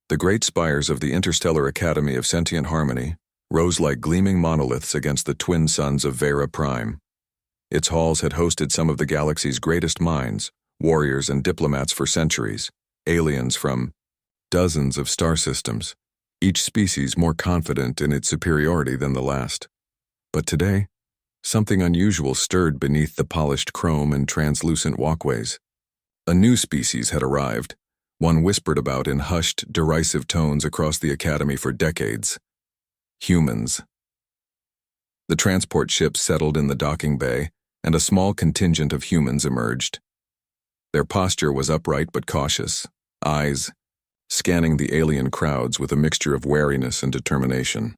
The great spires of the Interstellar Academy of Sentient Harmony rose like gleaming monoliths against the twin suns of Vera Prime. Its halls had hosted some of the galaxy's greatest minds, warriors and diplomats for centuries, aliens from dozens of star systems, each species more confident in its superiority than the last. But today, something unusual stirred beneath the polished chrome and translucent walkways. A new species had arrived, one whispered about in hushed, derisive tones across the Academy for decades. Humans. The transport ship settled in the docking bay, and a small contingent of humans emerged. Their posture was upright but cautious, eyes scanning the alien crowds with a mixture of wariness and determination.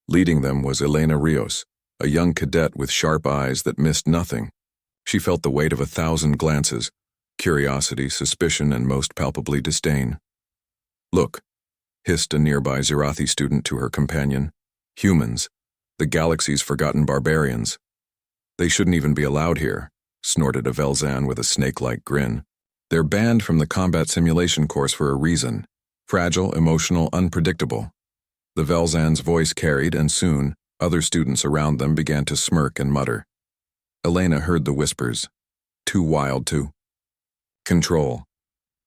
Leading them was Elena Rios, a young cadet with sharp eyes that missed nothing. She felt the weight of 1,000 glances, curiosity, suspicion, and most palpably disdain. "Look," hissed a nearby Zerathi student to her companion. "Humans, the galaxy's forgotten barbarians." "They shouldn't even be allowed here," snorted a Velzan with a snake-like grin. "They're banned from the combat simulation course for a reason. Fragile, emotional, unpredictable." The Velzan's voice carried, and soon, other students around them began to smirk and mutter. Elena heard the whispers. "Too wild to control.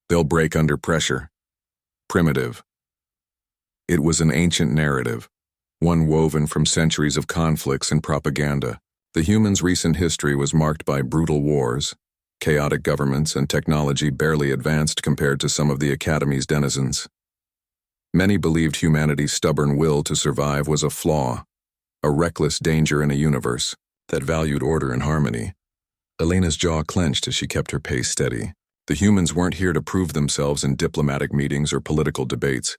They'll break under pressure. Primitive." It was an ancient narrative, one woven from centuries of conflicts and propaganda. The humans' recent history was marked by brutal wars, chaotic governments, and technology barely advanced compared to some of the Academy's denizens. Many believed humanity's stubborn will to survive was a flaw, a reckless danger in a universe that valued order and harmony. Elena's jaw clenched as she kept her pace steady. The humans weren't here to prove themselves in diplomatic meetings or political debates.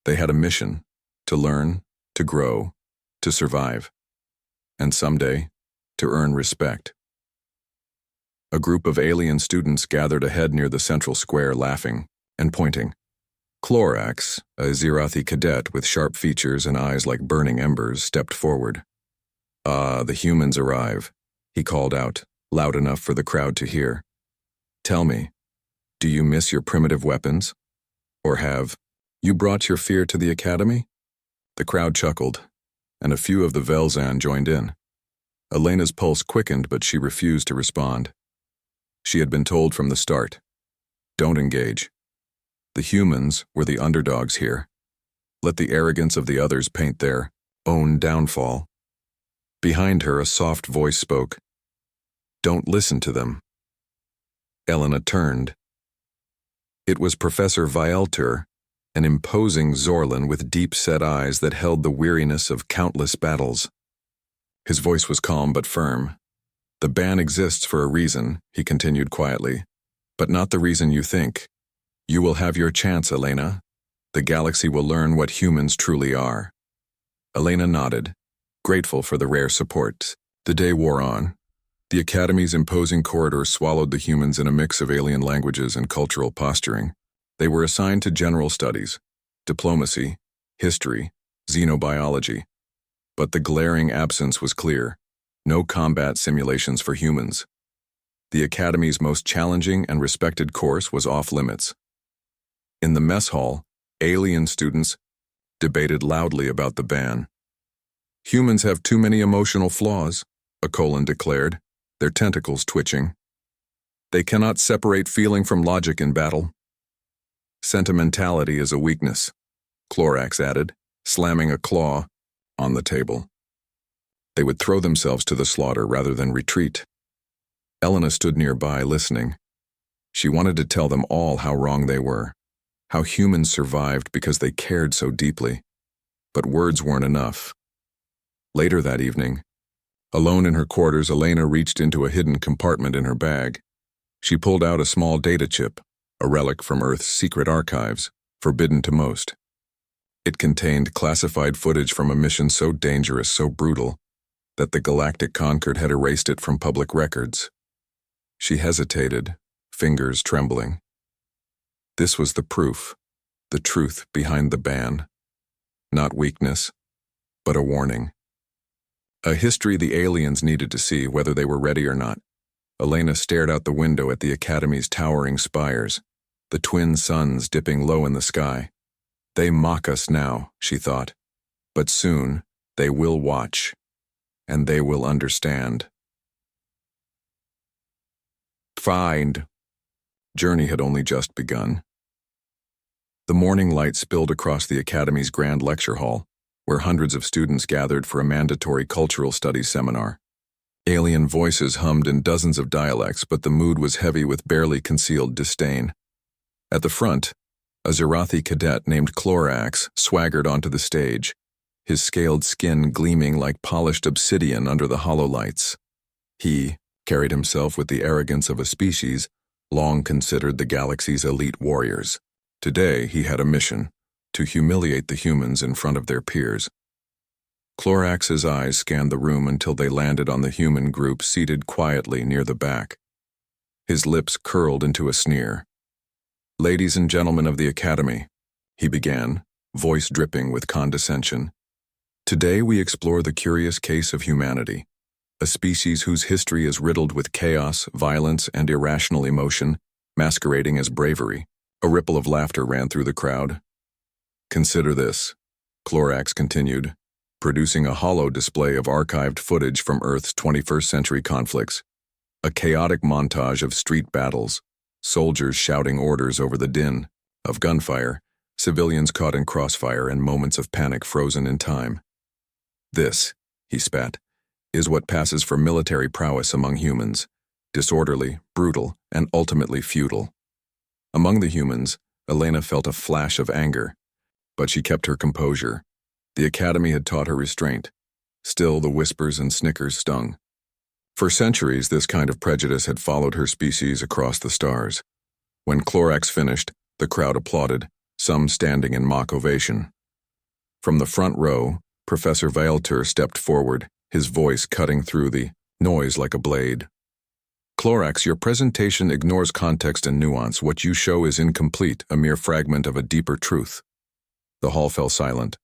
They had a mission: to learn, to grow, to survive, and someday, to earn respect. A group of alien students gathered ahead near the central square, laughing and pointing. Clorax, a Zerathi cadet with sharp features and eyes like burning embers, stepped forward. "Ah, the humans arrive," he called out, loud enough for the crowd to hear. "Tell me, do you miss your primitive weapons? Or have you brought your fear to the Academy?" The crowd chuckled, and a few of the Velzan joined in. Elena's pulse quickened, but she refused to respond. She had been told from the start, "Don't engage." The humans were the underdogs here. Let the arrogance of the others paint their own downfall. Behind her, a soft voice spoke. "Don't listen to them." Elena turned. It was Professor Vielter, an imposing Zorlan with deep-set eyes that held the weariness of countless battles. His voice was calm but firm. "The ban exists for a reason," he continued quietly, "but not the reason you think. You will have your chance, Elena. The galaxy will learn what humans truly are." Elena nodded, grateful for the rare support. The day wore on. The Academy's imposing corridors swallowed the humans in a mix of alien languages and cultural posturing. They were assigned to general studies, diplomacy, history, xenobiology. But the glaring absence was clear: no combat simulations for humans. The Academy's most challenging and respected course was off-limits. In the mess hall, alien students debated loudly about the ban. "Humans have too many emotional flaws," a Colon declared, their tentacles twitching. "They cannot separate feeling from logic in battle." "Sentimentality is a weakness," Clorax added, slamming a claw on the table. They would throw themselves to the slaughter rather than retreat. Elena stood nearby, listening. She wanted to tell them all how wrong they were, how humans survived because they cared so deeply. But words weren't enough. Later that evening, alone in her quarters, Elena reached into a hidden compartment in her bag. She pulled out a small data chip, a relic from Earth's secret archives, forbidden to most. It contained classified footage from a mission so dangerous, so brutal, that the Galactic Concord had erased it from public records. She hesitated, fingers trembling. This was the proof, the truth behind the ban. Not weakness, but a warning. A history the aliens needed to see, whether they were ready or not. Elena stared out the window at the Academy's towering spires, the twin suns dipping low in the sky. They mock us now, she thought, but soon they will watch, and they will understand. Find. Journey had only just begun. The morning light spilled across the Academy's grand lecture hall, where hundreds of students gathered for a mandatory cultural studies seminar. Alien voices hummed in dozens of dialects, but the mood was heavy with barely concealed disdain. At the front, a Zerathi cadet named Clorax swaggered onto the stage, his scaled skin gleaming like polished obsidian under the hollow lights. He carried himself with the arrogance of a species long considered the galaxy's elite warriors. Today he had a mission: to humiliate the humans in front of their peers. Clorax's eyes scanned the room until they landed on the human group seated quietly near the back. His lips curled into a sneer. "Ladies and gentlemen of the Academy," he began, voice dripping with condescension. "Today we explore the curious case of humanity, a species whose history is riddled with chaos, violence, and irrational emotion, masquerading as bravery." A ripple of laughter ran through the crowd. "Consider this," Clorax continued, producing a hollow display of archived footage from Earth's 21st century conflicts. A chaotic montage of street battles, soldiers shouting orders over the din of gunfire, civilians caught in crossfire, and moments of panic frozen in time. "This," he spat, "is what passes for military prowess among humans: disorderly, brutal, and ultimately futile." Among the humans, Elena felt a flash of anger, but she kept her composure. The Academy had taught her restraint. Still, the whispers and snickers stung. For centuries, this kind of prejudice had followed her species across the stars. When Clorax finished, the crowd applauded, some standing in mock ovation. From the front row, Professor Vailter stepped forward, his voice cutting through the noise like a blade. "Clorax, your presentation ignores context and nuance. What you show is incomplete, a mere fragment of a deeper truth." The hall fell silent.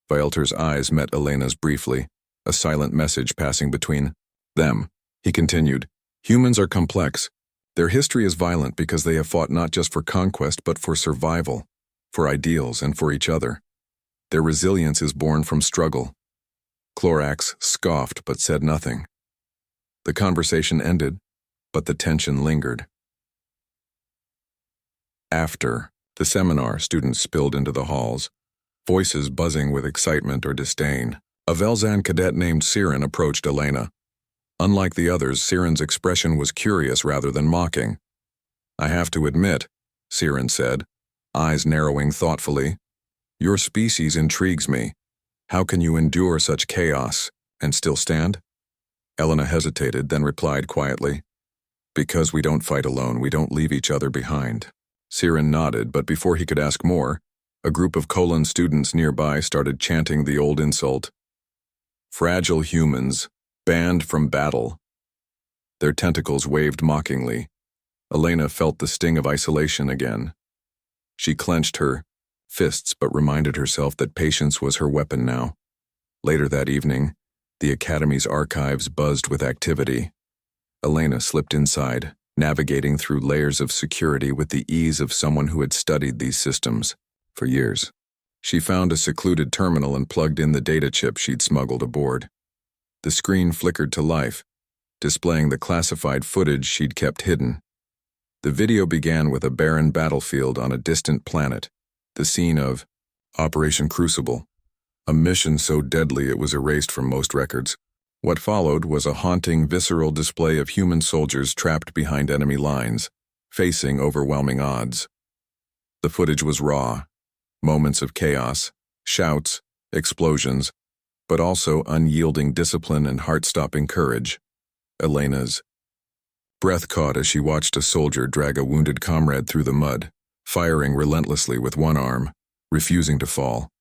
Vailter's eyes met Elena's briefly, a silent message passing between them. He continued, "Humans are complex. Their history is violent because they have fought not just for conquest but for survival, for ideals, and for each other. Their resilience is born from struggle." Clorax scoffed but said nothing. The conversation ended, but the tension lingered. After the seminar, students spilled into the halls, voices buzzing with excitement or disdain. A Velzan cadet named Siren approached Elena. Unlike the others, Siren's expression was curious rather than mocking. "I have to admit," Siren said, eyes narrowing thoughtfully, "your species intrigues me. How can you endure such chaos and still stand?" Elena hesitated, then replied quietly, "Because we don't fight alone, we don't leave each other behind." Siren nodded, but before he could ask more, a group of Colon students nearby started chanting the old insult. "Fragile humans, banned from battle." Their tentacles waved mockingly. Elena felt the sting of isolation again. She clenched her fists but reminded herself that patience was her weapon now. Later that evening, the Academy's archives buzzed with activity. Elena slipped inside, navigating through layers of security with the ease of someone who had studied these systems for years. She found a secluded terminal and plugged in the data chip she'd smuggled aboard. The screen flickered to life, displaying the classified footage she'd kept hidden. The video began with a barren battlefield on a distant planet, the scene of Operation Crucible, a mission so deadly it was erased from most records. What followed was a haunting, visceral display of human soldiers trapped behind enemy lines, facing overwhelming odds. The footage was raw, moments of chaos, shouts, explosions, but also unyielding discipline and heart-stopping courage. Elena's breath caught as she watched a soldier drag a wounded comrade through the mud, firing relentlessly with one arm, refusing to fall.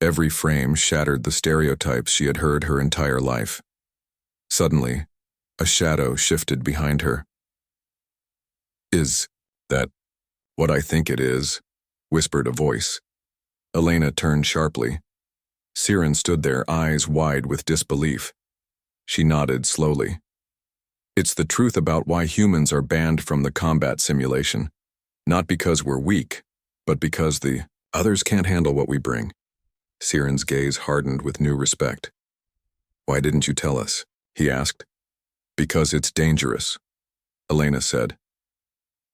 Every frame shattered the stereotypes she had heard her entire life. Suddenly, a shadow shifted behind her. "Is that what I think it is?" whispered a voice. Elena turned sharply. Siren stood there, eyes wide with disbelief. She nodded slowly. "It's the truth about why humans are banned from the combat simulation. Not because we're weak, but because the Others can't handle what we bring. Siren's gaze hardened with new respect. Why didn't you tell us? He asked. Because it's dangerous, Elena said.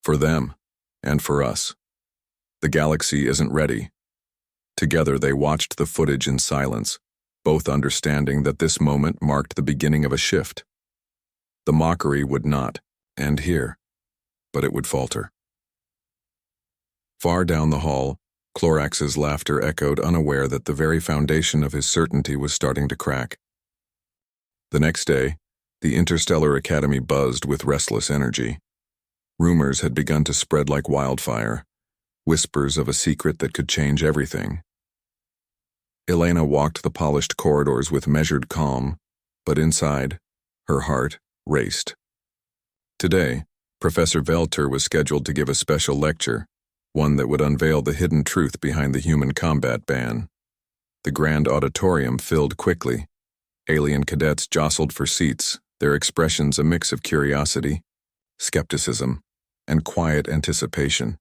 For them, and for us. The galaxy isn't ready. Together they watched the footage in silence, both understanding that this moment marked the beginning of a shift. The mockery would not end here, but it would falter. Far down the hall, Clorax's laughter echoed, unaware that the very foundation of his certainty was starting to crack. The next day, the Interstellar Academy buzzed with restless energy. Rumors had begun to spread like wildfire, whispers of a secret that could change everything. Elena walked the polished corridors with measured calm, but inside, her heart raced. Today, Professor Velter was scheduled to give a special lecture, one that would unveil the hidden truth behind the human combat ban. The grand auditorium filled quickly. Alien cadets jostled for seats, their expressions a mix of curiosity, skepticism, and quiet anticipation.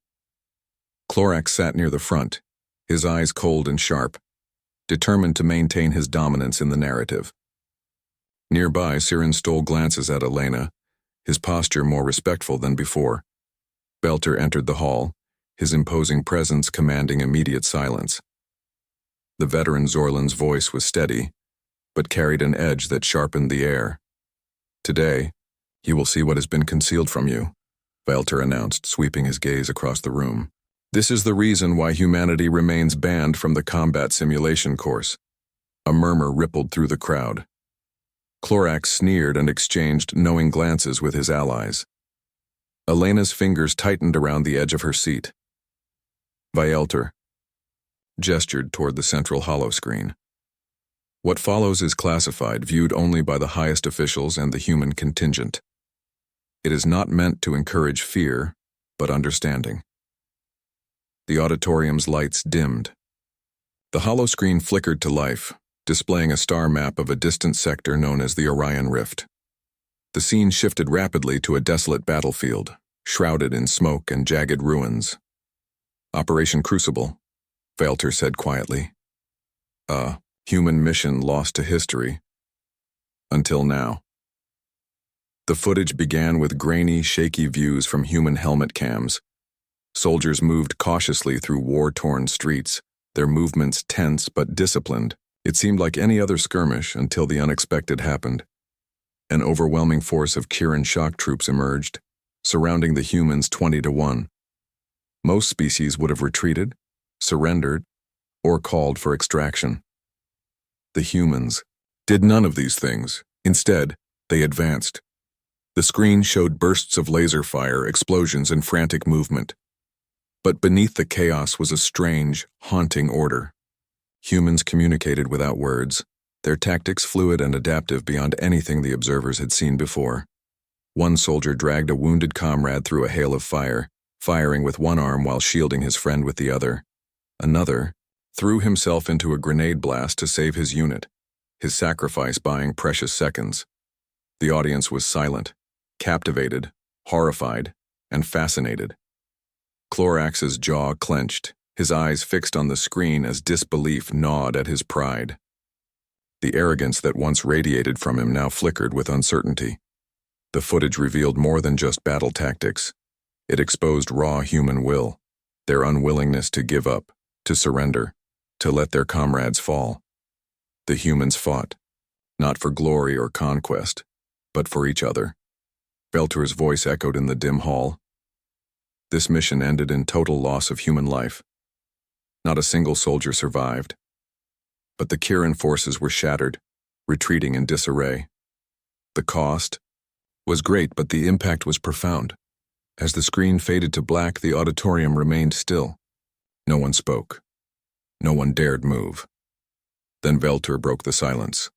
Clorax sat near the front, his eyes cold and sharp, determined to maintain his dominance in the narrative. Nearby, Siren stole glances at Elena, his posture more respectful than before. Belter entered the hall, his imposing presence commanding immediate silence. The veteran Zorlan's voice was steady, but carried an edge that sharpened the air. Today, you will see what has been concealed from you, Belter announced, sweeping his gaze across the room. This is the reason why humanity remains banned from the combat simulation course. A murmur rippled through the crowd. Clorax sneered and exchanged knowing glances with his allies. Elena's fingers tightened around the edge of her seat. Vielter gestured toward the central holoscreen. What follows is classified, viewed only by the highest officials and the human contingent. It is not meant to encourage fear, but understanding. The auditorium's lights dimmed. The holoscreen flickered to life, displaying a star map of a distant sector known as the Orion Rift. The scene shifted rapidly to a desolate battlefield, shrouded in smoke and jagged ruins. Operation Crucible, Velter said quietly. A human mission lost to history. Until now. The footage began with grainy, shaky views from human helmet cams. Soldiers moved cautiously through war-torn streets, their movements tense but disciplined. It seemed like any other skirmish until the unexpected happened. An overwhelming force of Kirin shock troops emerged, surrounding the humans 20-1. Most species would have retreated, surrendered, or called for extraction. The humans did none of these things. Instead, they advanced. The screen showed bursts of laser fire, explosions, and frantic movement. But beneath the chaos was a strange, haunting order. Humans communicated without words, their tactics fluid and adaptive beyond anything the observers had seen before. One soldier dragged a wounded comrade through a hail of fire, firing with one arm while shielding his friend with the other. Another threw himself into a grenade blast to save his unit, his sacrifice buying precious seconds. The audience was silent, captivated, horrified, and fascinated. Clorax's jaw clenched, his eyes fixed on the screen as disbelief gnawed at his pride. The arrogance that once radiated from him now flickered with uncertainty. The footage revealed more than just battle tactics. It exposed raw human will, their unwillingness to give up, to surrender, to let their comrades fall. The humans fought, not for glory or conquest, but for each other. Velter's voice echoed in the dim hall. This mission ended in total loss of human life. Not a single soldier survived. But the Kirin forces were shattered, retreating in disarray. The cost was great, but the impact was profound. As the screen faded to black, the auditorium remained still. No one spoke. No one dared move. Then Velter broke the silence.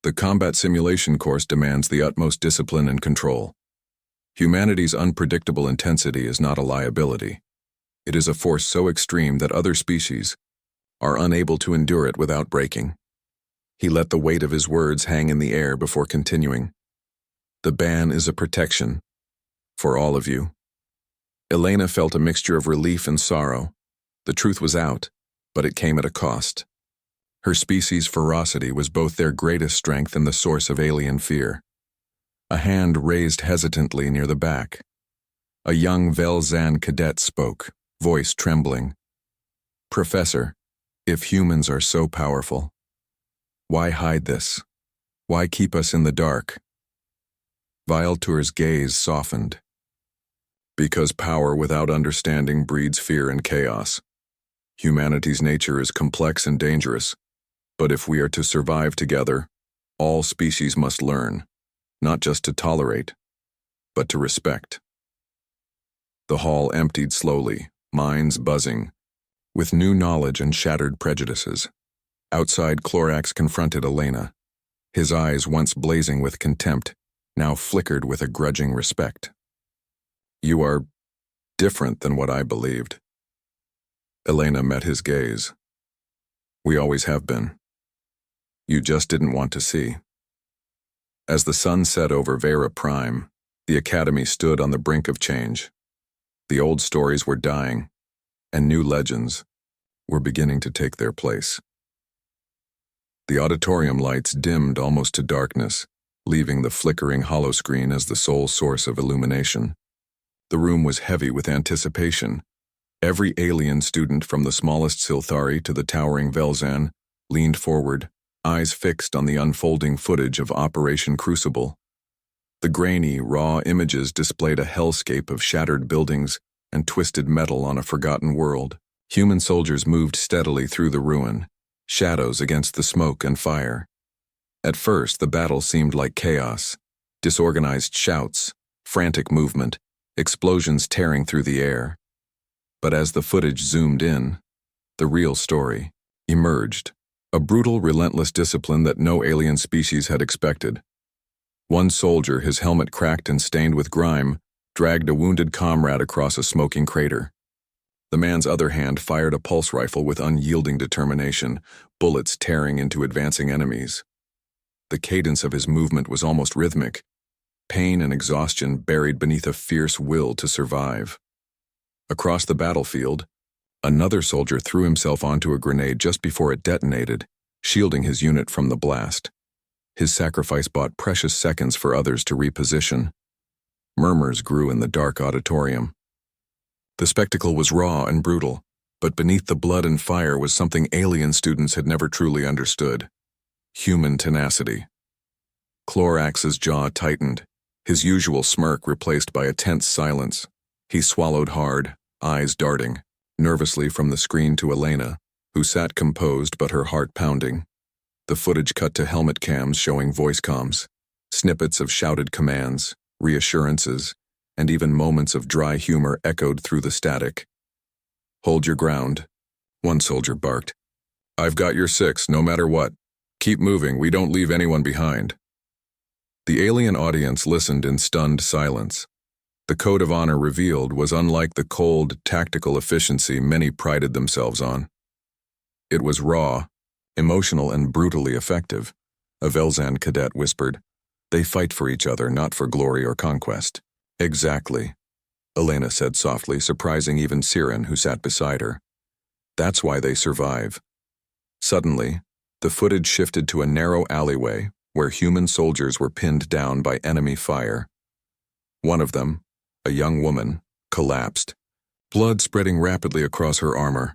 The combat simulation course demands the utmost discipline and control. Humanity's unpredictable intensity is not a liability. It is a force so extreme that other species are unable to endure it without breaking. He let the weight of his words hang in the air before continuing. The ban is a protection for all of you. Elena felt a mixture of relief and sorrow. The truth was out, but it came at a cost. Her species' ferocity was both their greatest strength and the source of alien fear. A hand raised hesitantly near the back. A young Velzan cadet spoke, voice trembling. "Professor, if humans are so powerful, why hide this? Why keep us in the dark?" Viltur's gaze softened. "Because power without understanding breeds fear and chaos. Humanity's nature is complex and dangerous, but if we are to survive together, all species must learn, not just to tolerate, but to respect." The hall emptied slowly, minds buzzing, with new knowledge and shattered prejudices. Outside, Clorax confronted Elena. His eyes, once blazing with contempt, now flickered with a grudging respect. "You are different than what I believed." Elena met his gaze. "We always have been. You just didn't want to see." As the sun set over Vera Prime, the Academy stood on the brink of change. The old stories were dying, and new legends were beginning to take their place. The auditorium lights dimmed almost to darkness, leaving the flickering holoscreen as the sole source of illumination. The room was heavy with anticipation. Every alien student, from the smallest Silthari to the towering Velzan, leaned forward, eyes fixed on the unfolding footage of Operation Crucible. The grainy, raw images displayed a hellscape of shattered buildings and twisted metal on a forgotten world. Human soldiers moved steadily through the ruin, shadows against the smoke and fire. At first, the battle seemed like chaos, disorganized shouts, frantic movement, explosions tearing through the air. But as the footage zoomed in, the real story emerged, a brutal, relentless discipline that no alien species had expected. One soldier, his helmet cracked and stained with grime, dragged a wounded comrade across a smoking crater. The man's other hand fired a pulse rifle with unyielding determination, bullets tearing into advancing enemies. The cadence of his movement was almost rhythmic, pain and exhaustion buried beneath a fierce will to survive. Across the battlefield, another soldier threw himself onto a grenade just before it detonated, shielding his unit from the blast. His sacrifice bought precious seconds for others to reposition. Murmurs grew in the dark auditorium. The spectacle was raw and brutal, but beneath the blood and fire was something alien students had never truly understood: human tenacity. Clorax's jaw tightened, his usual smirk replaced by a tense silence. He swallowed hard, eyes darting, nervously from the screen to Elena, who sat composed but her heart pounding. The footage cut to helmet cams showing voice comms, snippets of shouted commands, reassurances, and even moments of dry humor echoed through the static. "Hold your ground," one soldier barked. "I've got your six, no matter what. Keep moving, we don't leave anyone behind." The alien audience listened in stunned silence. The code of honor revealed was unlike the cold, tactical efficiency many prided themselves on. It was raw, emotional, and brutally effective. A Velzan cadet whispered, "They fight for each other, not for glory or conquest." "Exactly," Elena said softly, surprising even Siren, who sat beside her. "That's why they survive." Suddenly, the footage shifted to a narrow alleyway where human soldiers were pinned down by enemy fire. One of them, a young woman, collapsed, blood spreading rapidly across her armor.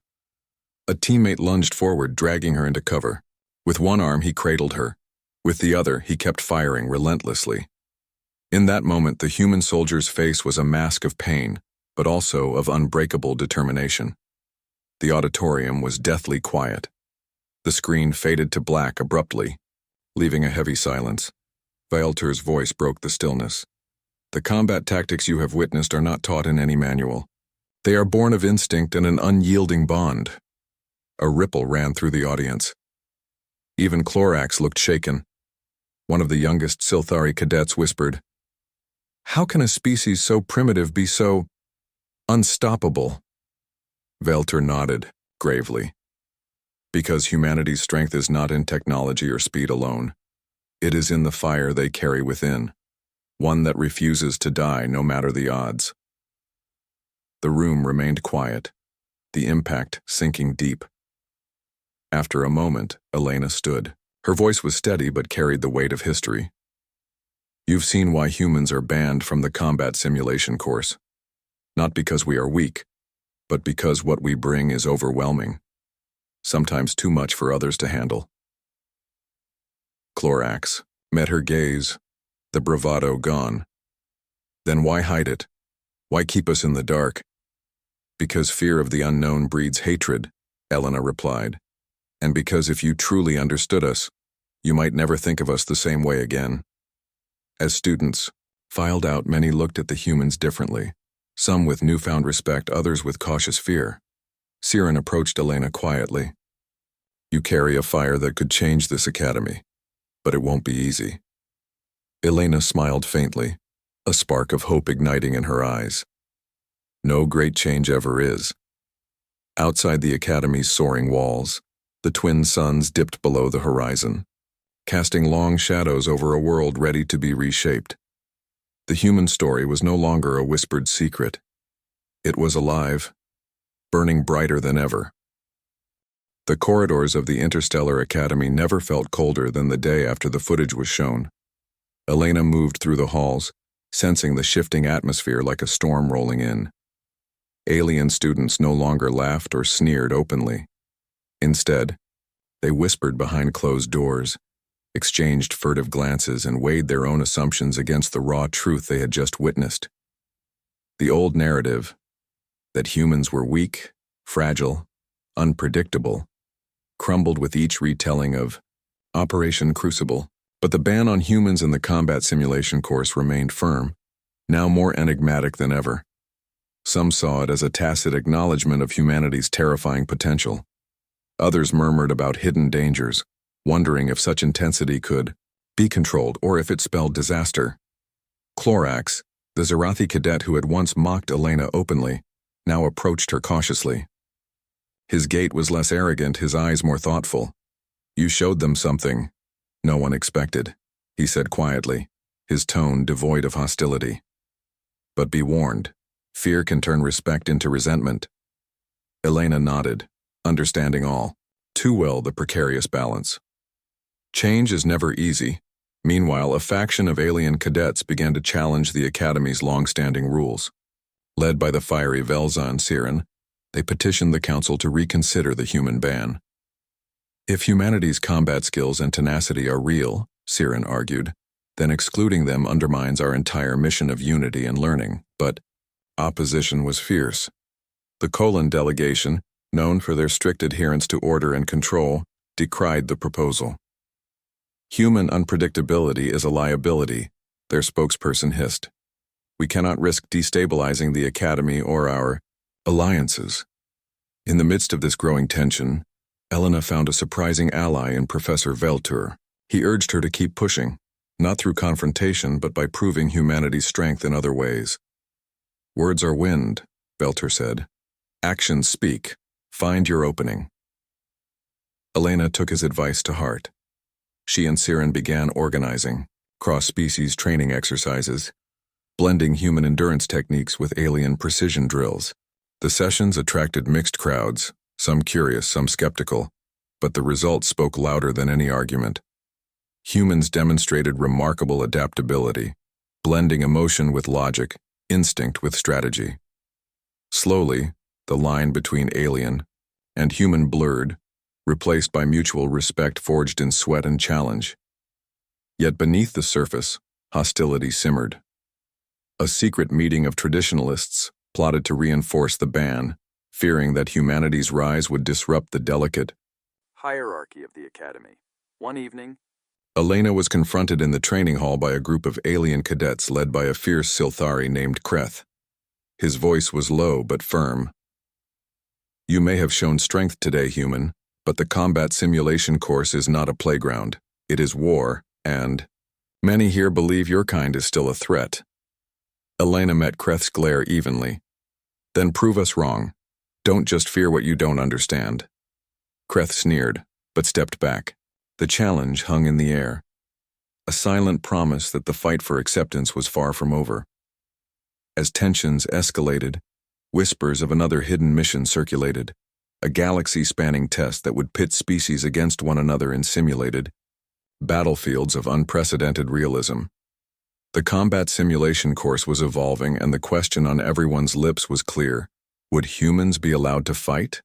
A teammate lunged forward, dragging her into cover. With one arm, he cradled her. With the other, he kept firing relentlessly. In that moment, the human soldier's face was a mask of pain, but also of unbreakable determination. The auditorium was deathly quiet. The screen faded to black abruptly, leaving a heavy silence. Viltur's voice broke the stillness. "The combat tactics you have witnessed are not taught in any manual. They are born of instinct and an unyielding bond." A ripple ran through the audience. Even Clorax looked shaken. One of the youngest Silthari cadets whispered, "How can a species so primitive be so unstoppable?" Viltur nodded, gravely. "Because humanity's strength is not in technology or speed alone. It is in the fire they carry within, one that refuses to die no matter the odds." The room remained quiet. the impact sinking deep. After a moment, Elena stood. Her voice was steady but carried the weight of history. You've seen why humans are banned from the combat simulation course. Not because we are weak, but because what we bring is overwhelming. Sometimes too much for others to handle. Clorax met her gaze, the bravado gone. Then why hide it? Why keep us in the dark? Because fear of the unknown breeds hatred, Elena replied. And because if you truly understood us, you might never think of us the same way again. As students filed out, many looked at the humans differently, some with newfound respect, others with cautious fear. Siren approached Elena quietly. You carry a fire that could change this academy, but it won't be easy. Elena smiled faintly, a spark of hope igniting in her eyes. No great change ever is. Outside the academy's soaring walls, the twin suns dipped below the horizon, casting long shadows over a world ready to be reshaped. The human story was no longer a whispered secret. It was alive, burning brighter than ever. The corridors of the Interstellar Academy never felt colder than the day after the footage was shown. Elena moved through the halls, sensing the shifting atmosphere like a storm rolling in. Alien students no longer laughed or sneered openly. Instead, they whispered behind closed doors, exchanged furtive glances, and weighed their own assumptions against the raw truth they had just witnessed. The old narrative, that humans were weak, fragile, unpredictable, crumbled with each retelling of Operation Crucible. But the ban on humans in the combat simulation course remained firm, now more enigmatic than ever. Some saw it as a tacit acknowledgement of humanity's terrifying potential. Others murmured about hidden dangers, wondering if such intensity could be controlled or if it spelled disaster. Clorax, the Zarathi cadet who had once mocked Elena openly, now approached her cautiously. His gait was less arrogant, his eyes more thoughtful. You showed them something no one expected, he said quietly, his tone devoid of hostility. But be warned, fear can turn respect into resentment. Elena nodded, understanding all too well the precarious balance. Change is never easy. Meanwhile, a faction of alien cadets began to challenge the Academy's long-standing rules. Led by the fiery Velza and Siren, they petitioned the Council to reconsider the human ban. If humanity's combat skills and tenacity are real, Siren argued, then excluding them undermines our entire mission of unity and learning. But opposition was fierce. The Colon delegation, known for their strict adherence to order and control, decried the proposal. Human unpredictability is a liability, their spokesperson hissed. We cannot risk destabilizing the Academy or our alliances. In the midst of this growing tension, Elena found a surprising ally in Professor Veltur. He urged her to keep pushing, not through confrontation but by proving humanity's strength in other ways. Words are wind, Veltur said. Actions speak. Find your opening. Elena took his advice to heart. She and Siren began organizing cross-species training exercises, blending human endurance techniques with alien precision drills. The sessions attracted mixed crowds, some curious, some skeptical, but the results spoke louder than any argument. Humans demonstrated remarkable adaptability, blending emotion with logic, instinct with strategy. Slowly, the line between alien and human blurred, replaced by mutual respect forged in sweat and challenge. Yet beneath the surface, hostility simmered. A secret meeting of traditionalists plotted to reinforce the ban, fearing that humanity's rise would disrupt the delicate hierarchy of the Academy. One evening, Elena was confronted in the training hall by a group of alien cadets led by a fierce Silthari named Kreth. His voice was low but firm. You may have shown strength today, human, but the combat simulation course is not a playground. It is war, and many here believe your kind is still a threat. Elena met Kreth's glare evenly. Then prove us wrong. Don't just fear what you don't understand. Kreth sneered, but stepped back. The challenge hung in the air. A silent promise that the fight for acceptance was far from over. As tensions escalated, Whispers of another hidden mission circulated, a galaxy-spanning test that would pit species against one another in simulated battlefields of unprecedented realism. The combat simulation course was evolving, and the question on everyone's lips was clear. Would humans be allowed to fight?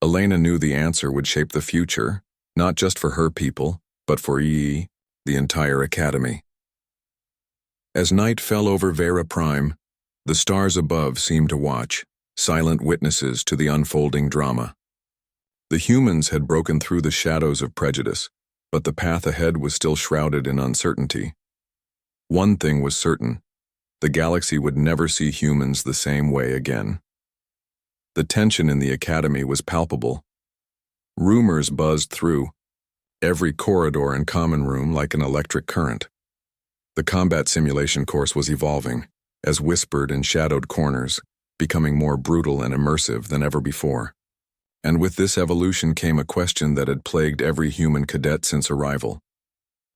Elena knew the answer would shape the future, not just for her people, but for the entire Academy. As night fell over Vera Prime, the stars above seemed to watch, silent witnesses to the unfolding drama. The humans had broken through the shadows of prejudice, but the path ahead was still shrouded in uncertainty. One thing was certain: the galaxy would never see humans the same way again. The tension in the Academy was palpable. Rumors buzzed through every corridor and common room like an electric current. The combat simulation course was evolving, as whispered and shadowed corners, becoming more brutal and immersive than ever before. And with this evolution came a question that had plagued every human cadet since arrival.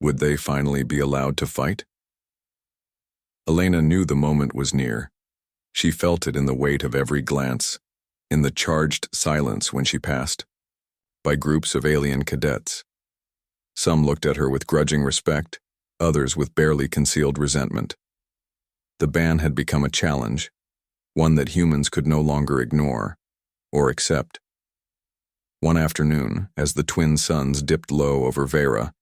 Would they finally be allowed to fight? Elena knew the moment was near. She felt it in the weight of every glance, in the charged silence when she passed by groups of alien cadets. Some looked at her with grudging respect, others with barely concealed resentment. The ban had become a challenge, one that humans could no longer ignore or accept. One afternoon, as the twin suns dipped low over Vera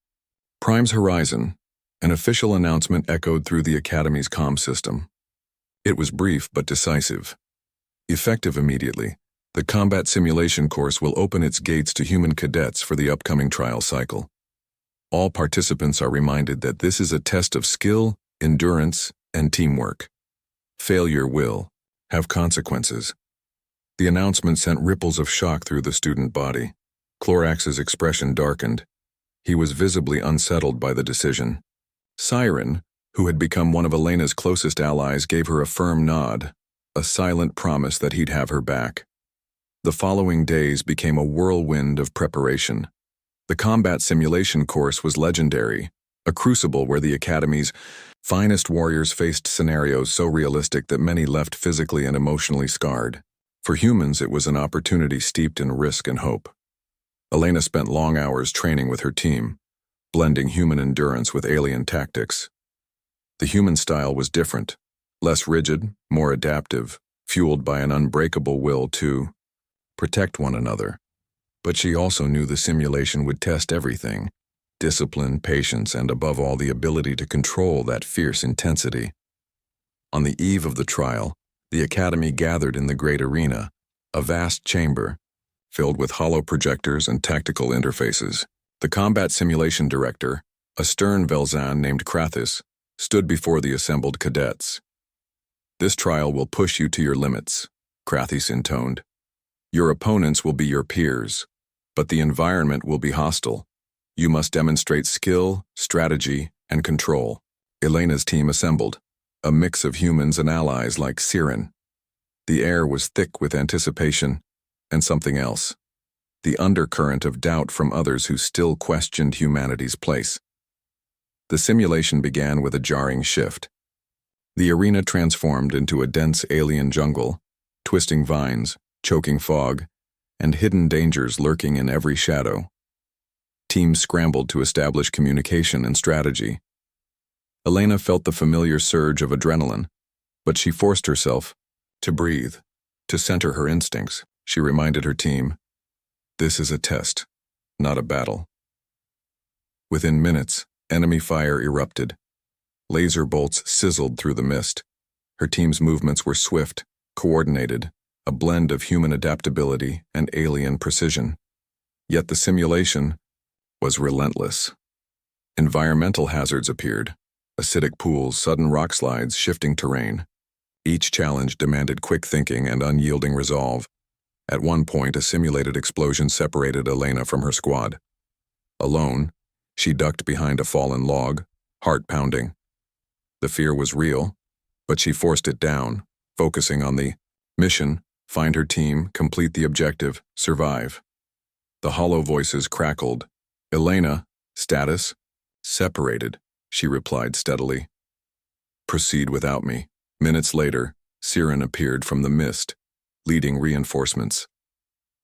Prime's horizon, an official announcement echoed through the Academy's comm system. It was brief but decisive. Effective immediately, the combat simulation course will open its gates to human cadets for the upcoming trial cycle. All participants are reminded that this is a test of skill, endurance, and teamwork. Failure will have consequences. The announcement sent ripples of shock through the student body. Clorax's expression darkened. He was visibly unsettled by the decision. Siren, who had become one of Elena's closest allies, gave her a firm nod, a silent promise that he'd have her back. The following days became a whirlwind of preparation. The combat simulation course was legendary, a crucible where the Academy's finest warriors faced scenarios so realistic that many left physically and emotionally scarred. For humans, it was an opportunity steeped in risk and hope. Elena spent long hours training with her team, blending human endurance with alien tactics. The human style was different, less rigid, more adaptive, fueled by an unbreakable will to protect one another. But she also knew the simulation would test everything: discipline, patience, and above all the ability to control that fierce intensity. On the eve of the trial, the Academy gathered in the great arena, a vast chamber, filled with hollow projectors and tactical interfaces. The combat simulation director, a stern Velzan named Krathis, stood before the assembled cadets. "This trial will push you to your limits," Krathis intoned. "Your opponents will be your peers, but the environment will be hostile. You must demonstrate skill, strategy, and control." Elena's team assembled, a mix of humans and allies like Siren. The air was thick with anticipation and something else: the undercurrent of doubt from others who still questioned humanity's place. The simulation began with a jarring shift. The arena transformed into a dense alien jungle, twisting vines, choking fog, and hidden dangers lurking in every shadow. Teams scrambled to establish communication and strategy. Elena felt the familiar surge of adrenaline, but she forced herself to breathe, to center her instincts. She reminded her team, "This is a test, not a battle." Within minutes, enemy fire erupted. Laser bolts sizzled through the mist. Her team's movements were swift, coordinated, a blend of human adaptability and alien precision. Yet the simulation was relentless. Environmental hazards appeared: acidic pools, sudden rock slides, shifting terrain. Each challenge demanded quick thinking and unyielding resolve. At one point, a simulated explosion separated Elena from her squad. Alone, she ducked behind a fallen log, heart pounding. The fear was real, but she forced it down, focusing on the mission: find her team, complete the objective, survive. The hollow voices crackled. "Elena, status? Separated," she replied steadily. "Proceed without me." Minutes later, Siren appeared from the mist, leading reinforcements.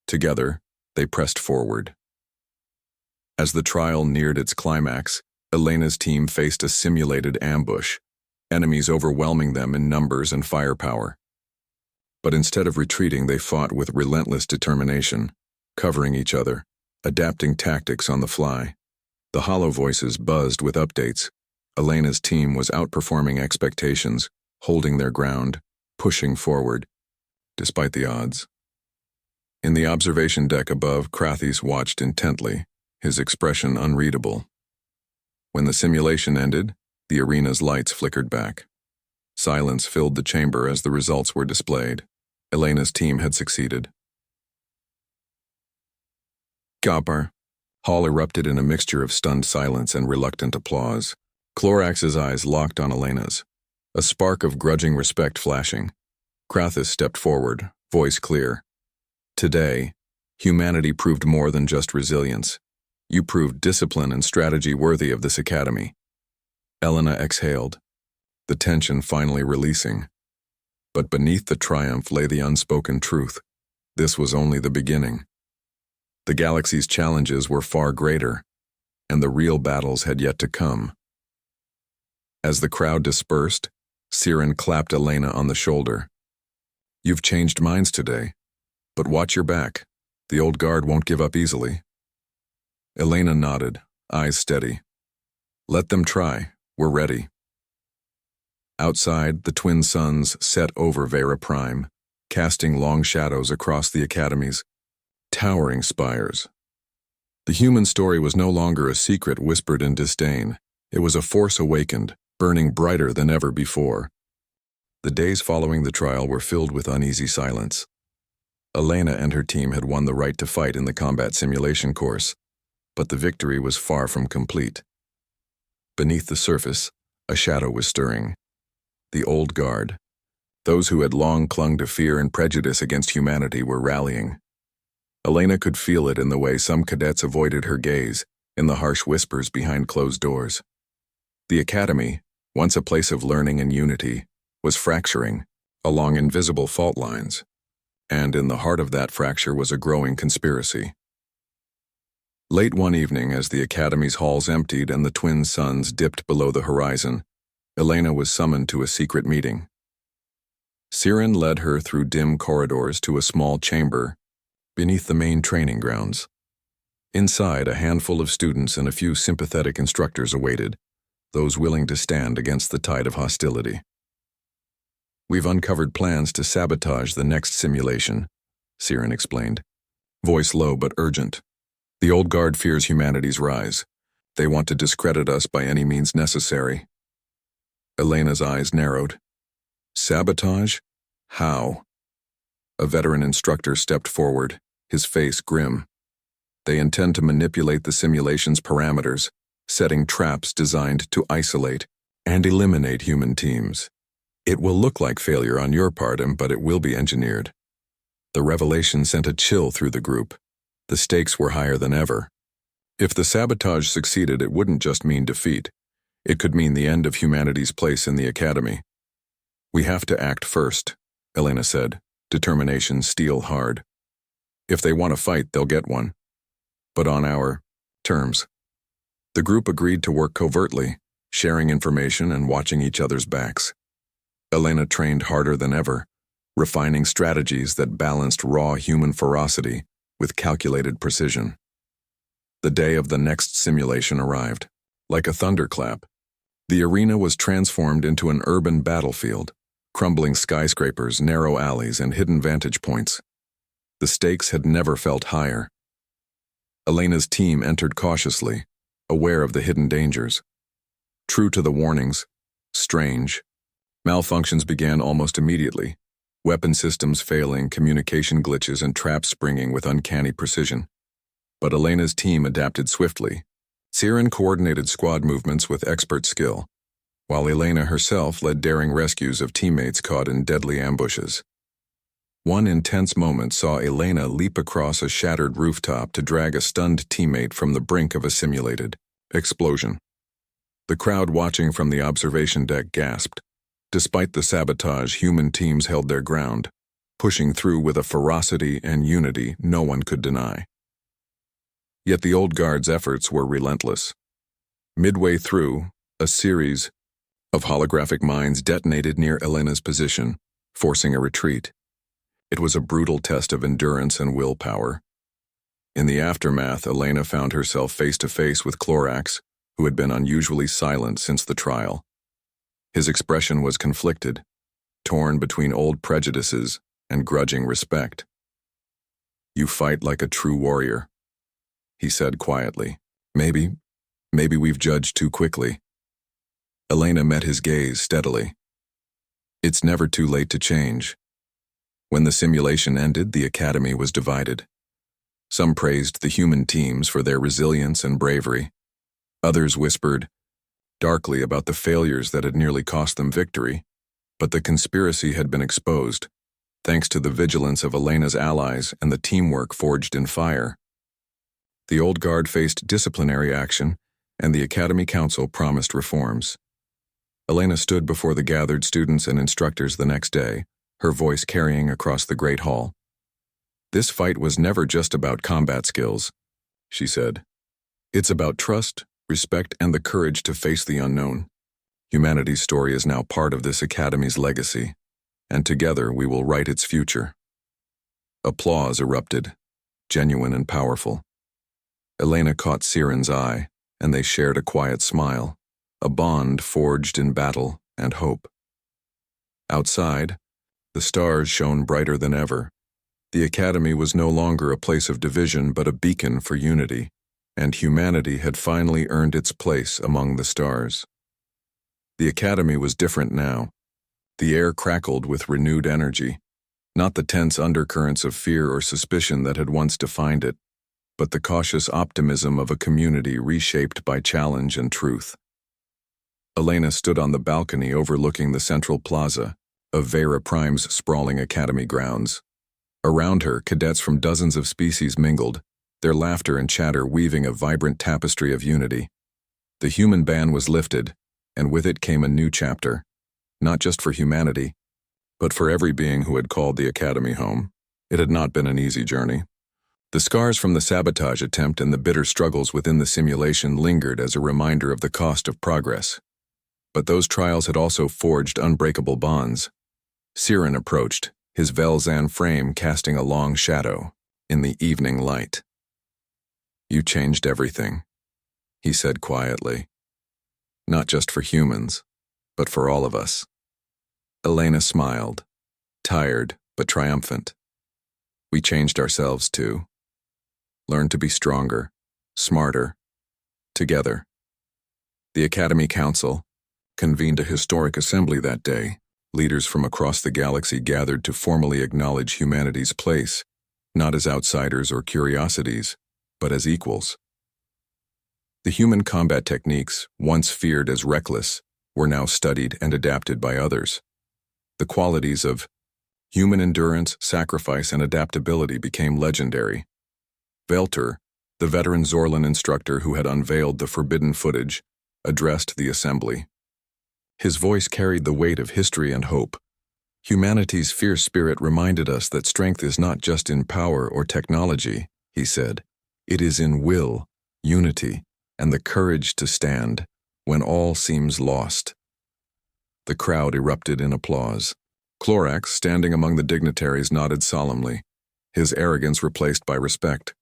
Together, they pressed forward. As the trial neared its climax, Elena's team faced a simulated ambush, enemies overwhelming them in numbers and firepower. But instead of retreating, they fought with relentless determination, covering each other, adapting tactics on the fly. The hollow voices buzzed with updates. Elena's team was outperforming expectations, holding their ground, pushing forward, despite the odds. In the observation deck above, Krathis watched intently, his expression unreadable. When the simulation ended, the arena's lights flickered back. Silence filled the chamber as the results were displayed. Elena's team had succeeded. Gapar. Hall erupted in a mixture of stunned silence and reluctant applause. Clorax's eyes locked on Elena's, a spark of grudging respect flashing. Krathis stepped forward, voice clear. Today, humanity proved more than just resilience. You proved discipline and strategy worthy of this academy. Elena exhaled, the tension finally releasing. But beneath the triumph lay the unspoken truth. This was only the beginning. The galaxy's challenges were far greater, and the real battles had yet to come. As the crowd dispersed, Siren clapped Elena on the shoulder. You've changed minds today, but watch your back. The old guard won't give up easily. Elena nodded, eyes steady. Let them try. We're ready. Outside, the twin suns set over Vera Prime, casting long shadows across the academy's towering spires. The human story was no longer a secret whispered in disdain. It was a force awakened, burning brighter than ever before. The days following the trial were filled with uneasy silence. Elena and her team had won the right to fight in the combat simulation course, but the victory was far from complete. Beneath the surface, a shadow was stirring. The old guard, those who had long clung to fear and prejudice against humanity, were rallying. Elena could feel it in the way some cadets avoided her gaze, in the harsh whispers behind closed doors. The academy, once a place of learning and unity, was fracturing along invisible fault lines, and in the heart of that fracture was a growing conspiracy. Late one evening, as the academy's halls emptied and the twin suns dipped below the horizon, Elena was summoned to a secret meeting. Siren led her through dim corridors to a small chamber beneath the main training grounds. Inside, a handful of students and a few sympathetic instructors awaited, those willing to stand against the tide of hostility. We've uncovered plans to sabotage the next simulation, Siren explained, voice low but urgent. The old guard fears humanity's rise. They want to discredit us by any means necessary. Elena's eyes narrowed. Sabotage? How? A veteran instructor stepped forward, his face grim. They intend to manipulate the simulation's parameters, setting traps designed to isolate and eliminate human teams. It will look like failure on your part, but it will be engineered. The revelation sent a chill through the group. The stakes were higher than ever. If the sabotage succeeded, it wouldn't just mean defeat. It could mean the end of humanity's place in the academy. We have to act first, Elena said, determination steel hard. If they want to fight, they'll get one. But on our terms. The group agreed to work covertly, sharing information and watching each other's backs. Elena trained harder than ever, refining strategies that balanced raw human ferocity with calculated precision. The day of the next simulation arrived. Like a thunderclap, the arena was transformed into an urban battlefield, crumbling skyscrapers, narrow alleys, and hidden vantage points. The stakes had never felt higher. Elena's team entered cautiously, aware of the hidden dangers. True to the warnings, strange. Malfunctions began almost immediately, weapon systems failing, communication glitches, and traps springing with uncanny precision. But Elena's team adapted swiftly. Siren coordinated squad movements with expert skill, while Elena herself led daring rescues of teammates caught in deadly ambushes. One intense moment saw Elena leap across a shattered rooftop to drag a stunned teammate from the brink of a simulated explosion. The crowd watching from the observation deck gasped. Despite the sabotage, human teams held their ground, pushing through with a ferocity and unity no one could deny. Yet the old guard's efforts were relentless. Midway through, a series of holographic mines detonated near Elena's position, forcing a retreat. It was a brutal test of endurance and willpower. In the aftermath, Elena found herself face to face with Clorax, who had been unusually silent since the trial. His expression was conflicted, torn between old prejudices and grudging respect. "You fight like a true warrior," he said quietly. Maybe we've judged too quickly." Elena met his gaze steadily. "It's never too late to change." When the simulation ended, the Academy was divided. Some praised the human teams for their resilience and bravery. Others whispered darkly about the failures that had nearly cost them victory, but the conspiracy had been exposed, thanks to the vigilance of Elena's allies and the teamwork forged in fire. The old guard faced disciplinary action, and the Academy Council promised reforms. Elena stood before the gathered students and instructors the next day, her voice carrying across the great hall. "This fight was never just about combat skills," she said. "It's about trust, respect, and the courage to face the unknown. Humanity's story is now part of this Academy's legacy, and together we will write its future." Applause erupted, genuine and powerful. Elena caught Siren's eye, and they shared a quiet smile, a bond forged in battle and hope. Outside, the stars shone brighter than ever. The Academy was no longer a place of division but a beacon for unity, and humanity had finally earned its place among the stars. The Academy was different now. The air crackled with renewed energy, not the tense undercurrents of fear or suspicion that had once defined it, but the cautious optimism of a community reshaped by challenge and truth. Elena stood on the balcony overlooking the central plaza of Vera Prime's sprawling academy grounds. Around her, cadets from dozens of species mingled, their laughter and chatter weaving a vibrant tapestry of unity. The human ban was lifted, and with it came a new chapter, not just for humanity, but for every being who had called the Academy home. It had not been an easy journey. The scars from the sabotage attempt and the bitter struggles within the simulation lingered as a reminder of the cost of progress. But those trials had also forged unbreakable bonds. Siren approached, his Velzan frame casting a long shadow in the evening light. "You changed everything," he said quietly. "Not just for humans, but for all of us." Elena smiled, tired but triumphant. "We changed ourselves too. Learned to be stronger, smarter, together." The Academy Council convened a historic assembly that day. Leaders from across the galaxy gathered to formally acknowledge humanity's place, not as outsiders or curiosities, but as equals. The human combat techniques, once feared as reckless, were now studied and adapted by others. The qualities of human endurance, sacrifice, and adaptability became legendary. Velter, the veteran Zorlan instructor who had unveiled the forbidden footage, addressed the assembly. His voice carried the weight of history and hope. "Humanity's fierce spirit reminded us that strength is not just in power or technology," he said. "It is in will, unity, and the courage to stand when all seems lost." The crowd erupted in applause. Clorax, standing among the dignitaries, nodded solemnly, his arrogance replaced by respect.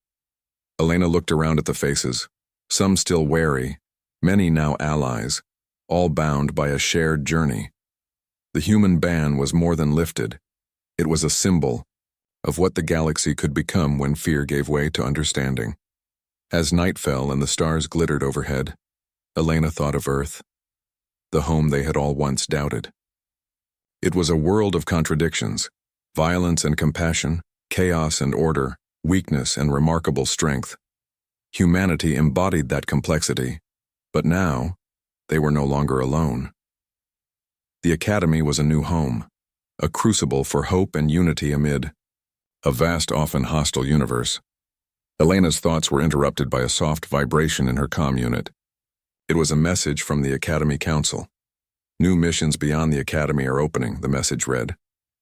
Elena looked around at the faces, some still wary, many now allies, all bound by a shared journey. The human ban was more than lifted. It was a symbol of what the galaxy could become when fear gave way to understanding. As night fell and the stars glittered overhead, Elena thought of Earth, the home they had all once doubted. It was a world of contradictions, violence and compassion, chaos and order, weakness and remarkable strength. Humanity embodied that complexity, but now they were no longer alone. The Academy was a new home, a crucible for hope and unity amid a vast, often hostile universe. Elena's thoughts were interrupted by a soft vibration in her comm unit. It was a message from the Academy Council. "New missions beyond the Academy are opening," the message read.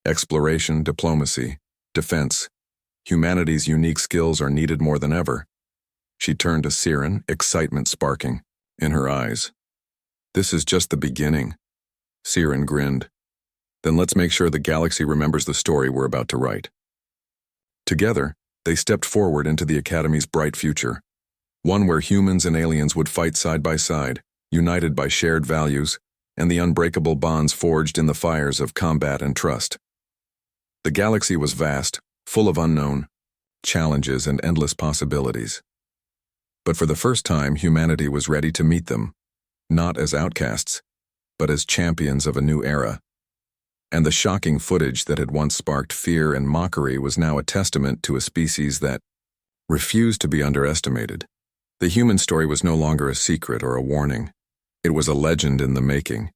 Exploration, diplomacy, defense. Humanity's unique skills are needed more than ever. She turned to Siren, excitement sparking in her eyes. This is just the beginning. Siren grinned. Then let's make sure the galaxy remembers the story we're about to write. Together, they stepped forward into the Academy's bright future, one where humans and aliens would fight side by side, united by shared values and the unbreakable bonds forged in the fires of combat and trust. The galaxy was vast, full of unknown challenges and endless possibilities. But for the first time, humanity was ready to meet them, not as outcasts, but as champions of a new era. And the shocking footage that had once sparked fear and mockery was now a testament to a species that refused to be underestimated. The human story was no longer a secret or a warning. It was a legend in the making,